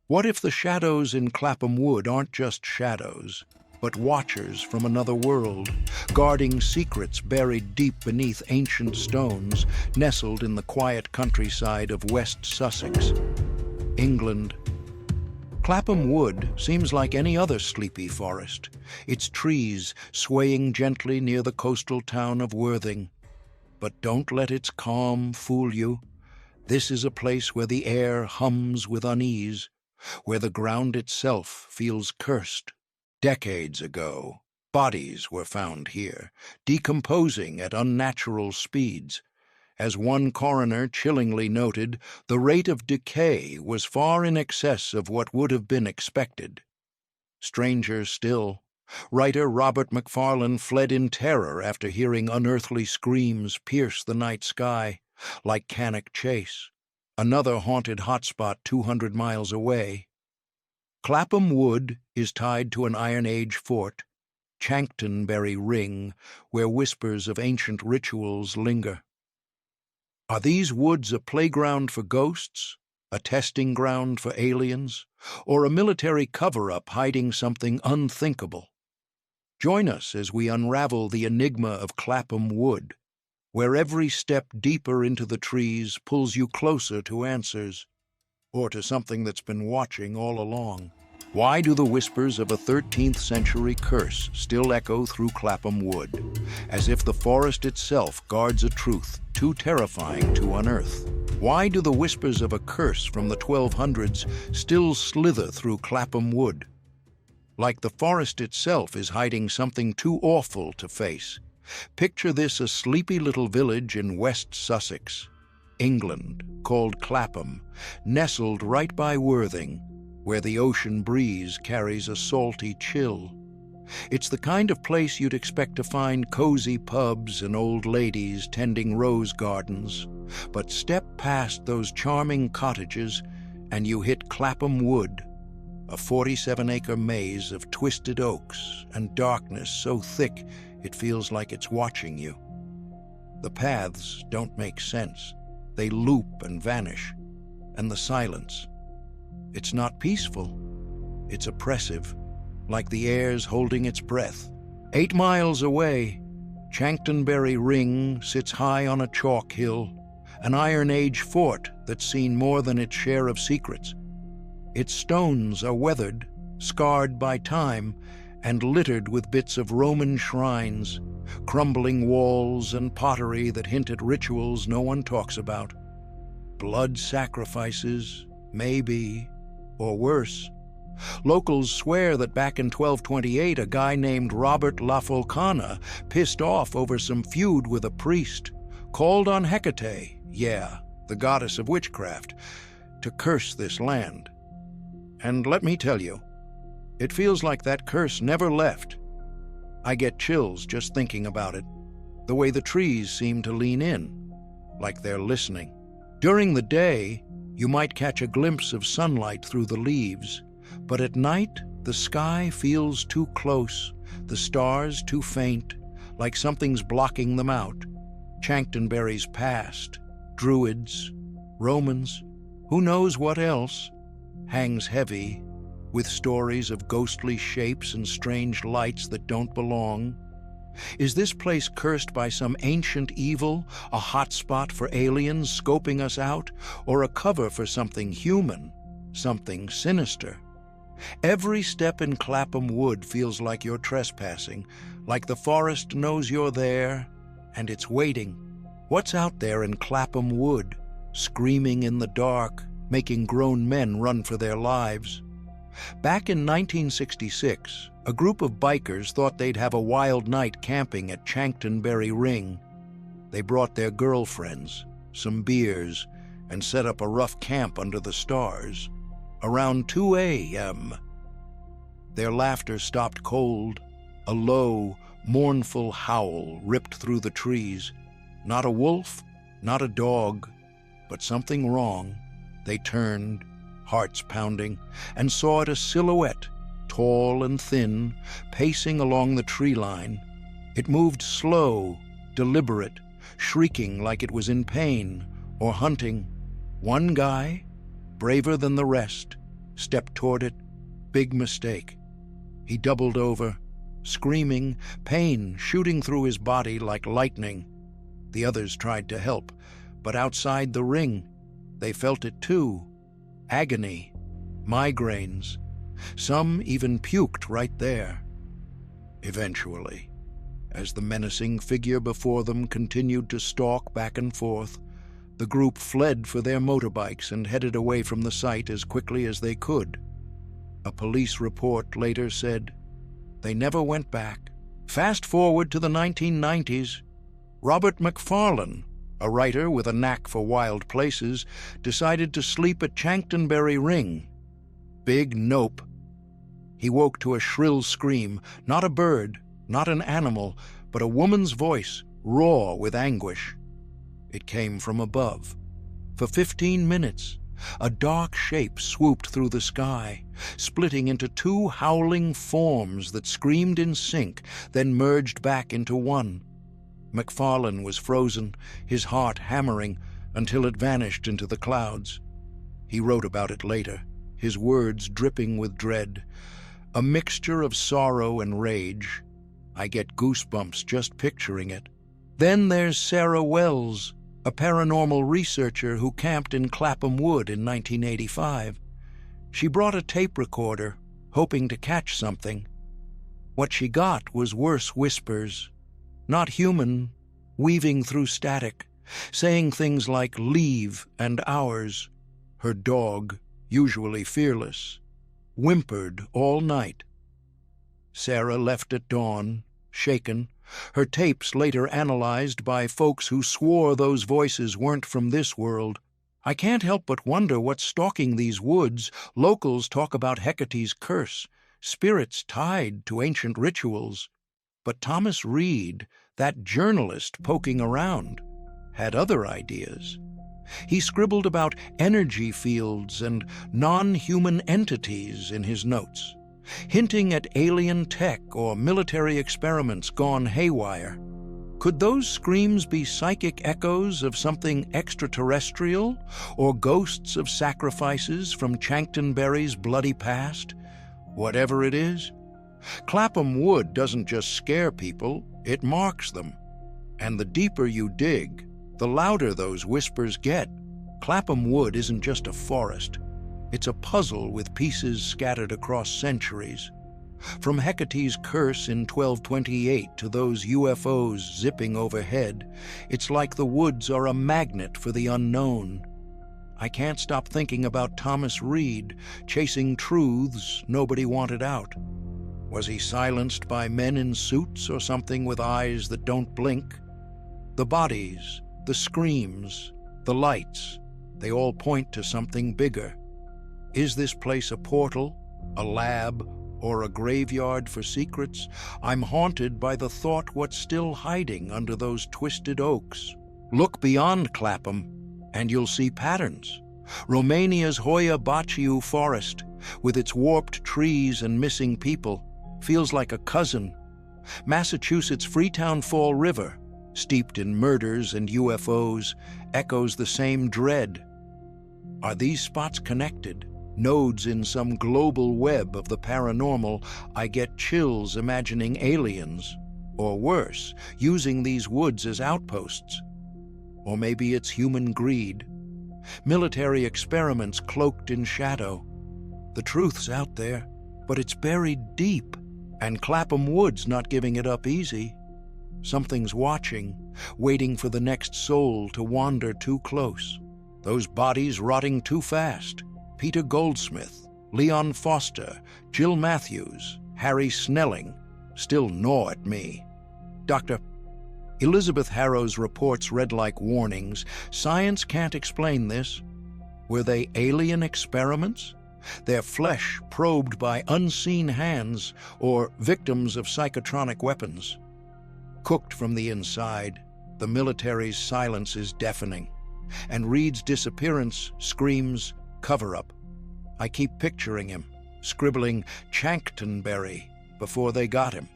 What if the shadows in Clapham Wood aren't just shadows, but watchers from another world, guarding secrets buried deep beneath ancient stones, nestled in the quiet countryside of West Sussex, England? Clapham Wood seems like any other sleepy forest, its trees swaying gently near the coastal town of Worthing. But don't let its calm fool you. This is a place where the air hums with unease, where the ground itself feels cursed. Decades ago, bodies were found here, decomposing at unnatural speeds. As one coroner chillingly noted, the rate of decay was far in excess of what would have been expected. Stranger still, writer Robert Macfarlane fled in terror after hearing unearthly screams pierce the night sky, like Cannock Chase, another haunted hotspot 200 miles away. Clapham Wood is tied to an Iron Age fort, Chanctonbury Ring, where whispers of ancient rituals linger. Are these woods a playground for ghosts, a testing ground for aliens, or a military cover-up hiding something unthinkable? Join us as we unravel the enigma of Clapham Wood, where every step deeper into the trees pulls you closer to answers, or to something that's been watching all along. Why do the whispers of a 13th century curse still echo through Clapham Wood, as if the forest itself guards a truth too terrifying to unearth? Why do the whispers of a curse from the 1200s still slither through Clapham Wood, like the forest itself is hiding something too awful to face? Picture this: a sleepy little village in West Sussex, England, called Clapham, nestled right by Worthing, where the ocean breeze carries a salty chill. It's the kind of place you'd expect to find cozy pubs and old ladies tending rose gardens. But step past those charming cottages and you hit Clapham Wood, a 47-acre maze of twisted oaks and darkness so thick it feels like it's watching you. The paths don't make sense. They loop and vanish. And the silence, it's not peaceful. It's oppressive, like the air's holding its breath. 8 miles away, Chanctonbury Ring sits high on a chalk hill, an Iron Age fort that's seen more than its share of secrets. Its stones are weathered, scarred by time, and littered with bits of Roman shrines, crumbling walls and pottery that hint at rituals no one talks about. Blood sacrifices, maybe, or worse. Locals swear that back in 1228 a guy named Robert La Folcana pissed off over some feud with a priest, called on Hecate, the goddess of witchcraft, to curse this land. And let me tell you, it feels like that curse never left. I get chills just thinking about it, the way the trees seem to lean in, like they're listening. During the day, you might catch a glimpse of sunlight through the leaves, but at night, the sky feels too close, the stars too faint, like something's blocking them out. Chanctonbury's past, Druids, Romans, who knows what else, hangs heavy, with stories of ghostly shapes and strange lights that don't belong. Is this place cursed by some ancient evil, a hotspot for aliens scoping us out, or a cover for something human, something sinister? Every step in Clapham Wood feels like you're trespassing, like the forest knows you're there, and it's waiting. What's out there in Clapham Wood, screaming in the dark, making grown men run for their lives? Back in 1966, a group of bikers thought they'd have a wild night camping at Chanctonbury Ring. They brought their girlfriends, some beers, and set up a rough camp under the stars. Around 2 a.m., their laughter stopped cold. A low, mournful howl ripped through the trees. Not a wolf, not a dog, but something wrong. They turned, hearts pounding, and saw it a silhouette, tall and thin, pacing along the tree line. It moved slow, deliberate, shrieking like it was in pain or hunting. One guy, braver than the rest, Stepped toward it. Big mistake. He doubled over, screaming, pain shooting through his body like lightning. The others tried to help, but outside the ring, they felt it too. Agony, migraines. Some even puked right there. Eventually, as the menacing figure before them continued to stalk back and forth, the group fled for their motorbikes and headed away from the site as quickly as they could. A police report later said they never went back. Fast forward to the 1990s, Robert McFarlane, a writer with a knack for wild places, decided to sleep at Chanctonbury Ring. Big nope. He woke to a shrill scream, not a bird, not an animal, but a woman's voice, raw with anguish. It came from above. For 15 minutes, a dark shape swooped through the sky, splitting into two howling forms that screamed in sync, then merged back into one. McFarlane was frozen, his heart hammering, until it vanished into the clouds. He wrote about it later, his words dripping with dread. A mixture of sorrow and rage. I get goosebumps just picturing it. Then there's Sarah Wells, a paranormal researcher who camped in Clapham Wood in 1985. She brought a tape recorder, hoping to catch something. What she got was worse whispers. Not human, weaving through static, saying things like leave and ours. Her dog, usually fearless, whimpered all night. Sarah left at dawn, shaken, her tapes later analyzed by folks who swore those voices weren't from this world. I can't help but wonder what's stalking these woods. Locals talk about Hecate's curse, spirits tied to ancient rituals. But Thomas Reed, that journalist poking around, had other ideas. He scribbled about energy fields and non-human entities in his notes, hinting at alien tech or military experiments gone haywire. Could those screams be psychic echoes of something extraterrestrial, or ghosts of sacrifices from Chanctonbury's bloody past? Whatever it is, Clapham Wood doesn't just scare people, it marks them. And the deeper you dig, the louder those whispers get. Clapham Wood isn't just a forest. It's a puzzle with pieces scattered across centuries. From Hecate's curse in 1228 to those UFOs zipping overhead, it's like the woods are a magnet for the unknown. I can't stop thinking about Thomas Reed, chasing truths nobody wanted out. Was he silenced by men in suits or something with eyes that don't blink? The bodies, the screams, the lights, they all point to something bigger. Is this place a portal, a lab, or a graveyard for secrets? I'm haunted by the thought what's still hiding under those twisted oaks. Look beyond Clapham, and you'll see patterns. Romania's Hoia Baciu forest, with its warped trees and missing people, feels like a cousin. Massachusetts' Freetown Fall River, steeped in murders and UFOs, echoes the same dread. Are these spots connected? Nodes in some global web of the paranormal? I get chills imagining aliens, or worse, using these woods as outposts. Or maybe it's human greed. Military experiments cloaked in shadow. The truth's out there, but it's buried deep, and Clapham Wood's not giving it up easy. Something's watching, waiting for the next soul to wander too close. Those bodies rotting too fast. Peter Goldsmith, Leon Foster, Jill Matthews, Harry Snelling, still gnaw at me. Dr. Elizabeth Harrow's reports read like warnings. Science can't explain this. Were they alien experiments? Their flesh probed by unseen hands, or victims of psychotronic weapons? Cooked from the inside, the military's silence is deafening, and Reed's disappearance screams cover-up. I keep picturing him, scribbling Chanctonbury before they got him.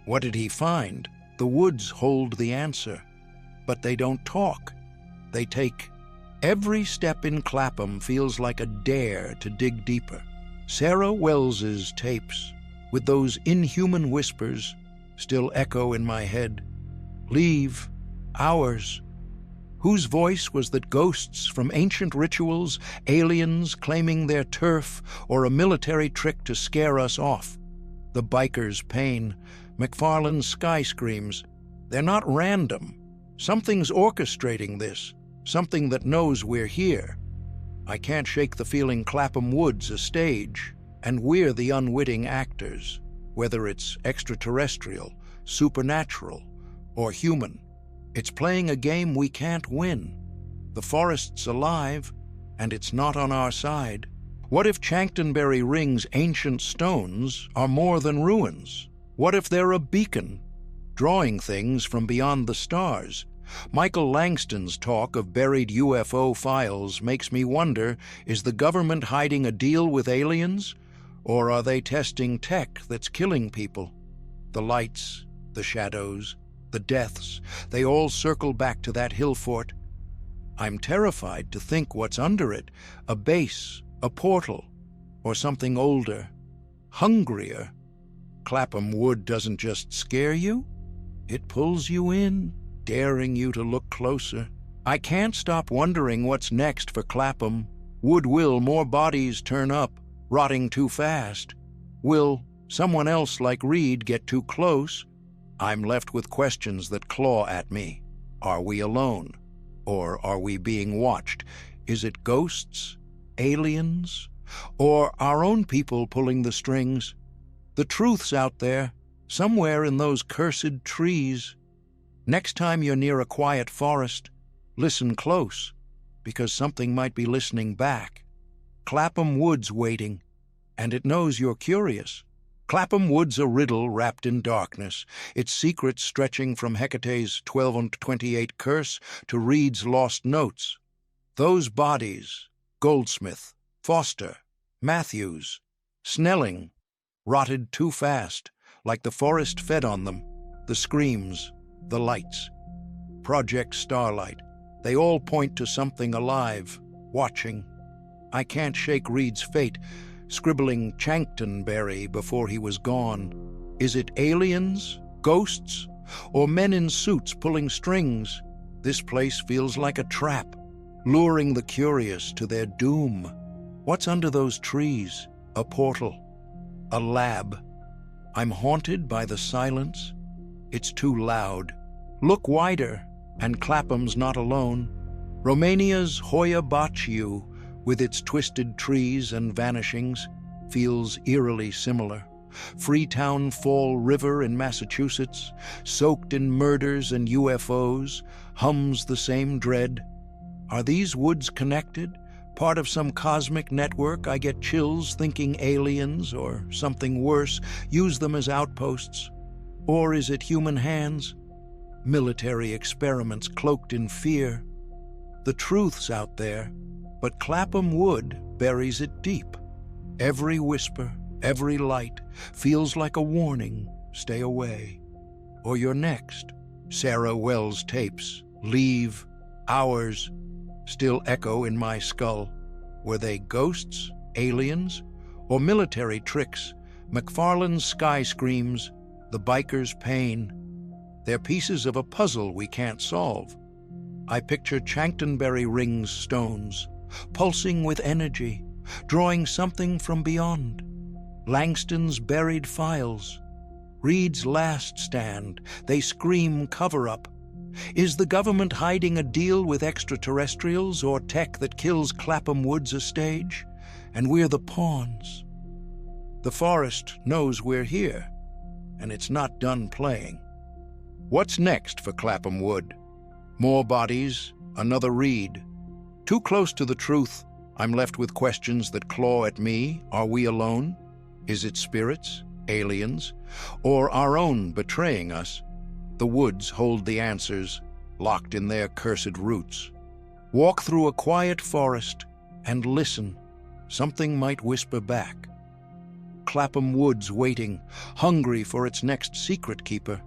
What did he find? The woods hold the answer, but they don't talk. They take Every step in Clapham feels like a dare to dig deeper. Sarah Wells's tapes, with those inhuman whispers, still echo in my head. Leave, ours. Whose voice was that? Ghosts from ancient rituals, aliens claiming their turf, or a military trick to scare us off? The biker's pain, McFarlane's sky screams. They're not random. Something's orchestrating this, something that knows we're here. I can't shake the feeling Clapham Wood's a stage, and we're the unwitting actors, whether it's extraterrestrial, supernatural, or human. It's playing a game we can't win. The forest's alive, and it's not on our side. What if Chanctonbury Ring's ancient stones are more than ruins? What if they're a beacon, drawing things from beyond the stars? Michael Langston's talk of buried UFO files makes me wonder, is the government hiding a deal with aliens? Or are they testing tech that's killing people? The lights, the shadows, the deaths, they all circle back to that hill fort. I'm terrified to think what's under it, a base, a portal, or something older, hungrier. Clapham Wood doesn't just scare you, it pulls you in, daring you to look closer. I can't stop wondering what's next for Clapham. Wood, will more bodies turn up, rotting too fast? Will someone else like Reed get too close? I'm left with questions that claw at me. Are we alone? Or are we being watched? Is it ghosts, aliens, or our own people pulling the strings? The truth's out there, somewhere in those cursed trees. Next time you're near a quiet forest, listen close, because something might be listening back. Clapham Wood's waiting, and it knows you're curious. Clapham Wood's a riddle wrapped in darkness, its secrets stretching from Hecate's 12/28 curse to Reed's lost notes. Those bodies, Goldsmith, Foster, Matthews, Snelling, rotted too fast, like the forest fed on them. The screams, the lights, Project Starlight, they all point to something alive, watching. I can't shake Reed's fate, scribbling Chanctonbury before he was gone. Is it aliens, ghosts, or men in suits pulling strings? This place feels like a trap, luring the curious to their doom. What's under those trees? A portal, a lab. I'm haunted by the silence. It's too loud. Look wider, and Clapham's not alone. Romania's Hoia Baciu, with its twisted trees and vanishings, feels eerily similar. Freetown Fall River in Massachusetts, soaked in murders and UFOs, hums the same dread. Are these woods connected? Part of some cosmic network? I get chills thinking aliens, or something worse, use them as outposts. Or is it human hands? Military experiments cloaked in fear. The truth's out there, but Clapham Wood buries it deep. Every whisper, every light feels like a warning. Stay away, or you're next. Sarah Wells' tapes, Leave, Ours, still echo in my skull. Were they ghosts, aliens, or military tricks? McFarlane's sky screams, the biker's pain. They're pieces of a puzzle we can't solve. I picture Chanctonbury Ring's stones, pulsing with energy, drawing something from beyond. Langston's buried files, Reed's last stand, they scream cover-up. Is the government hiding a deal with extraterrestrials or tech that kills Clapham Woods a stage? And we're the pawns. The forest knows we're here, and it's not done playing. What's next for Clapham Wood? More bodies, another Reed. Too close to the truth, I'm left with questions that claw at me. Are we alone? Is it spirits, aliens, or our own betraying us? The woods hold the answers, locked in their cursed roots. Walk through a quiet forest and listen. Something might whisper back. Clapham Wood's waiting, hungry for its next secret keeper.